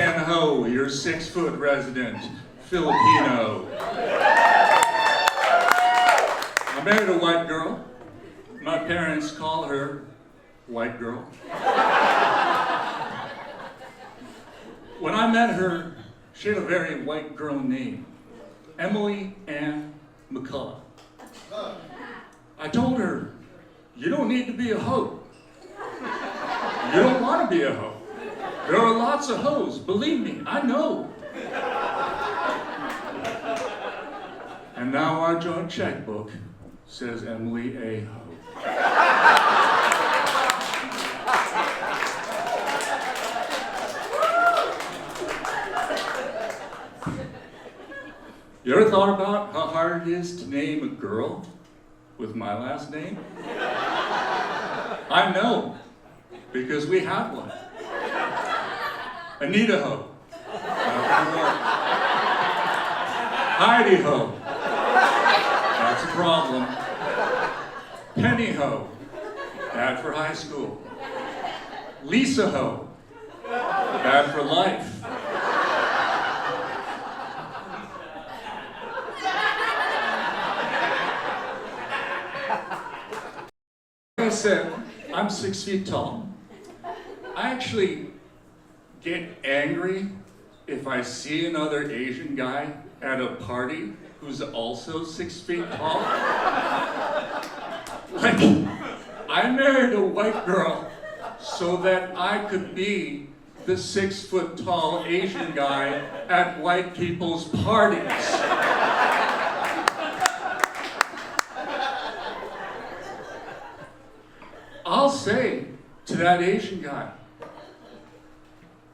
Ken Ho, your 6-foot resident Filipino. I married a white girl. My parents call her White Girl. When I met her, she had a very white girl name, Emily Ann McCullough. I told her, you don't need to be a hoe. You don't want to be a hoe. There are lots of hoes, believe me, I know. And now our joint checkbook says Emily A. Ho. You ever thought about how hard it is to name a girl with my last name? I know, because we have one. Anita Ho. Heidi Ho. That's a problem. Penny Ho. Bad for high school. Lisa Ho. Bad for life. Like I said, I'm 6 feet tall. I actually get angry if I see another Asian guy at a party who's also 6 feet tall. Like, I married a white girl so that I could be the 6 foot tall Asian guy at white people's parties. I'll say to that Asian guy,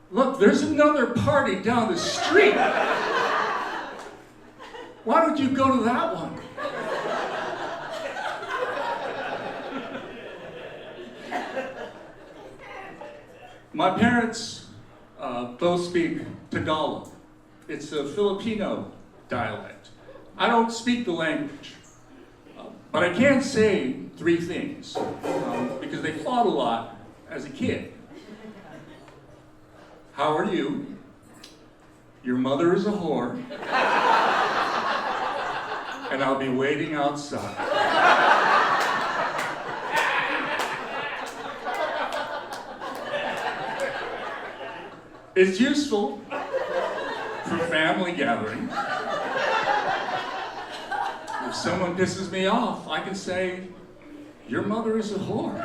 look, there's another party down the street. Why don't you go to that one? My parents both speak Tagalog. It's a Filipino dialect. I don't speak the language, but I can say 3 things because they fought a lot as a kid. How are you? Your mother is a whore. And I'll be waiting outside. It's useful for family gatherings. If someone pisses me off, I can say, your mother is a whore.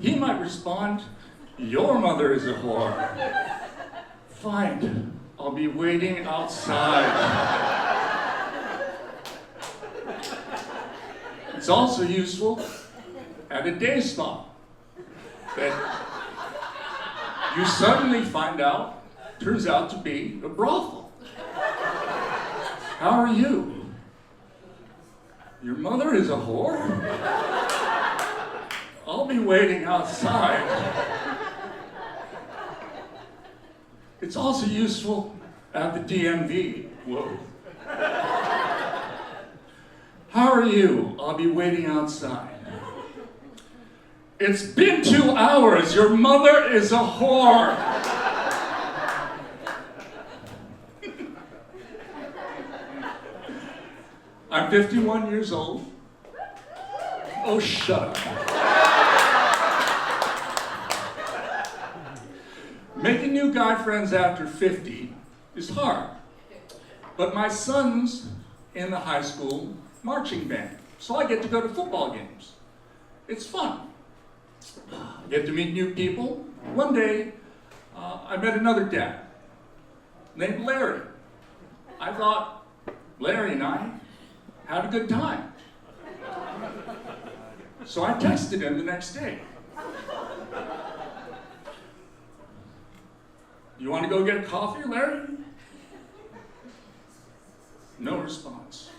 He might respond, your mother is a whore. Fine, I'll be waiting outside. It's also useful at a day spa that you suddenly find out turns out to be a brothel. How are you? Your mother is a whore? I'll be waiting outside. It's also useful at the DMV. Whoa. How are you? I'll be waiting outside. It's been 2 hours. Your mother is a whore. I'm 51 years old. Oh, shut up. Making new guy friends after 50 is hard. But my son's in the high school marching band, so I get to go to football games. It's fun. I get to meet new people. One day, I met another dad named Larry. I thought, Larry and I had a good time. So I texted him the next day. You want to go get coffee, Larry? No response.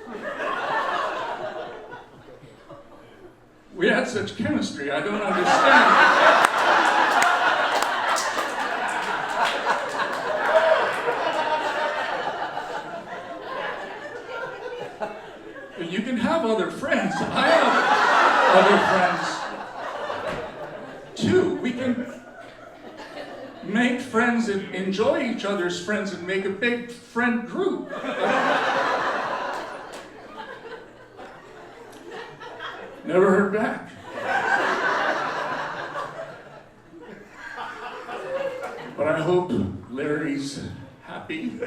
We had such chemistry, I don't understand. You can have other friends. I have other friends too. make friends and enjoy each other's friends and make a big friend group. Never heard back. But I hope Larry's happy.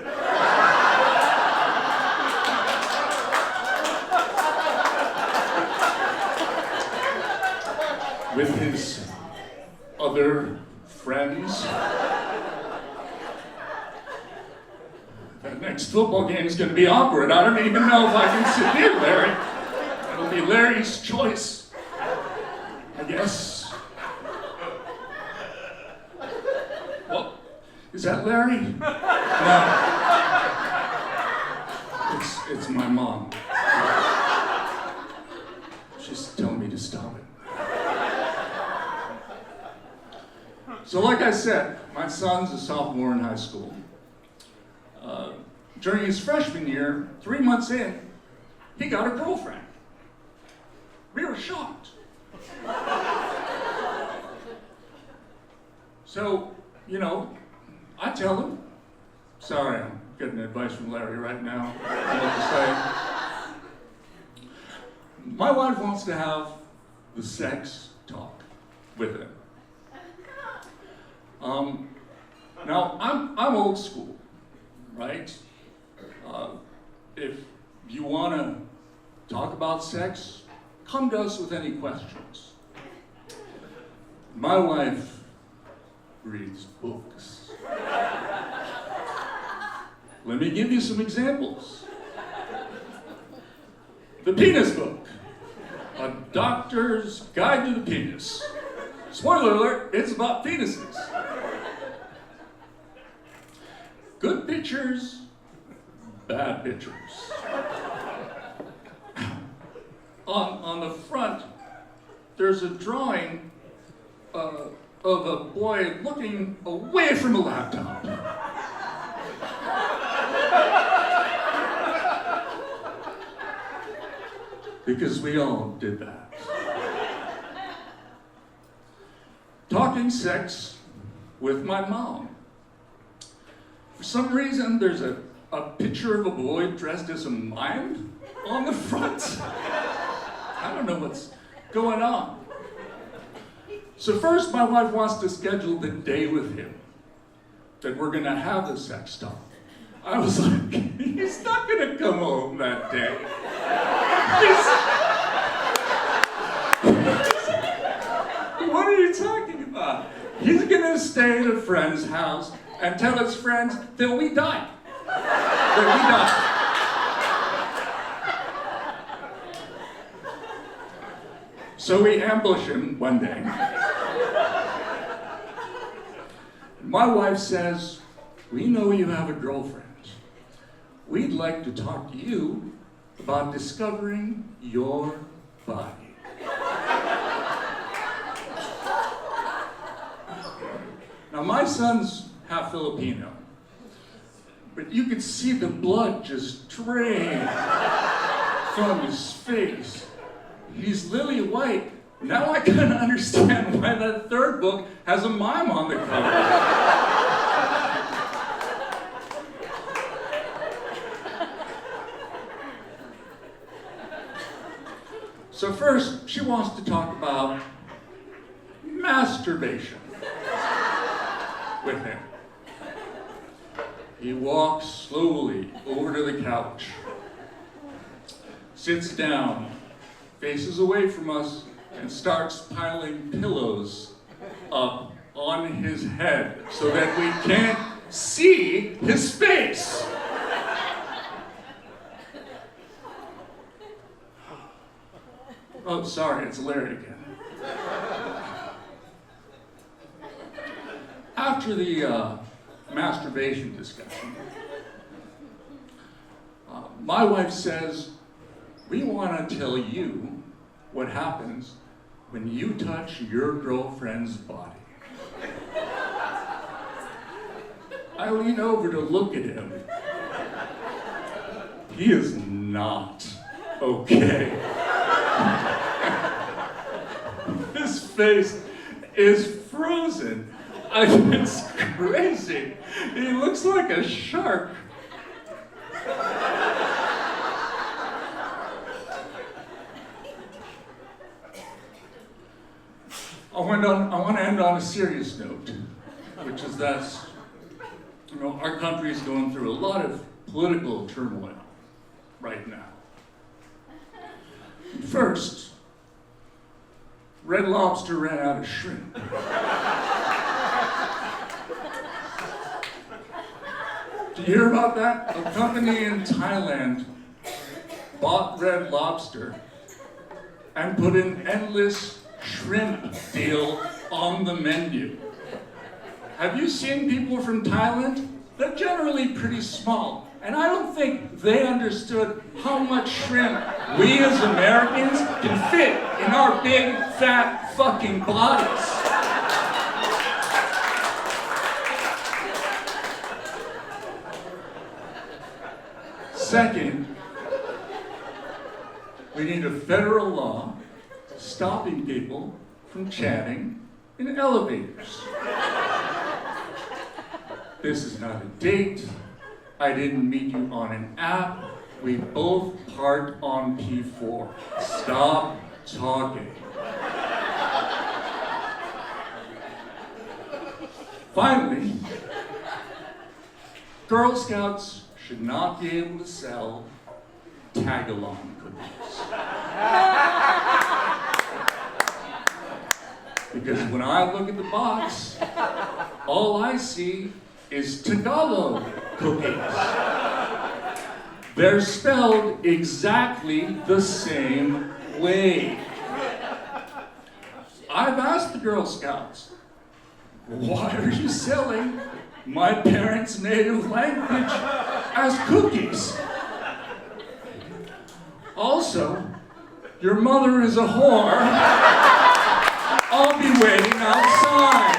With his other friends. That next football game is going to be awkward. I don't even know if I can sit near Larry. It'll be Larry's choice, I guess. Well, is that Larry? No. It's my mom. She's telling me to stop it. So like I said, my son's a sophomore in high school. During his freshman year, 3 months in, he got a girlfriend. We were shocked. So, I tell him, sorry, I'm getting advice from Larry right now. I don't know what to say. My wife wants to have the sex talk with him. Now, I'm old school, right? If you want to talk about sex, come to us with any questions. My wife reads books. Let me give you some examples. The Penis Book, A Doctor's Guide to the Penis. Spoiler alert, it's about penises. Good pictures, bad pictures. On the front, there's a drawing of a boy looking away from a laptop. Because we all did that. Talking sex with my mom. For some reason, there's a picture of a boy dressed as a mime on the front. I don't know what's going on. So first, my wife wants to schedule the day with him that we're gonna have the sex talk. I was like, he's not gonna come home that day. What are you talking about? He's gonna stay at a friend's house and tell his friends that we died. That we died. So we ambush him one day. My wife says, we know you have a girlfriend. We'd like to talk to you about discovering your body. Now my son's half Filipino, but you could see the blood just drain from his face. He's lily white. Now I can understand why that third book has a mime on the cover. So first, she wants to talk about masturbation with him. He walks slowly over to the couch, sits down, faces away from us, and starts piling pillows up on his head so that we can't see his face. Oh, sorry, it's Larry again. After the masturbation discussion, my wife says, we want to tell you what happens when you touch your girlfriend's body. I lean over to look at him. He is not okay. His face is frozen. It's crazy. He looks like a shark. I want to end on a serious note, which is that, our country is going through a lot of political turmoil right now. First, Red Lobster ran out of shrimp. Did you hear about that? A company in Thailand bought Red Lobster and put an endless shrimp deal on the menu. Have you seen people from Thailand? They're generally pretty small, and I don't think they understood how much shrimp we as Americans can fit in our big, fat, fucking bodies. Second, we need a federal law stopping people from chatting in elevators. This is not a date. I didn't meet you on an app. We both parked on P4. Stop talking. Finally, Girl Scouts should not be able to sell tag-along cookies. Because when I look at the box, all I see is Tagalog cookies. They're spelled exactly the same way. I've asked the Girl Scouts, why are you selling my parents' native language as cookies? Also, your mother is a whore. I'll be waiting outside.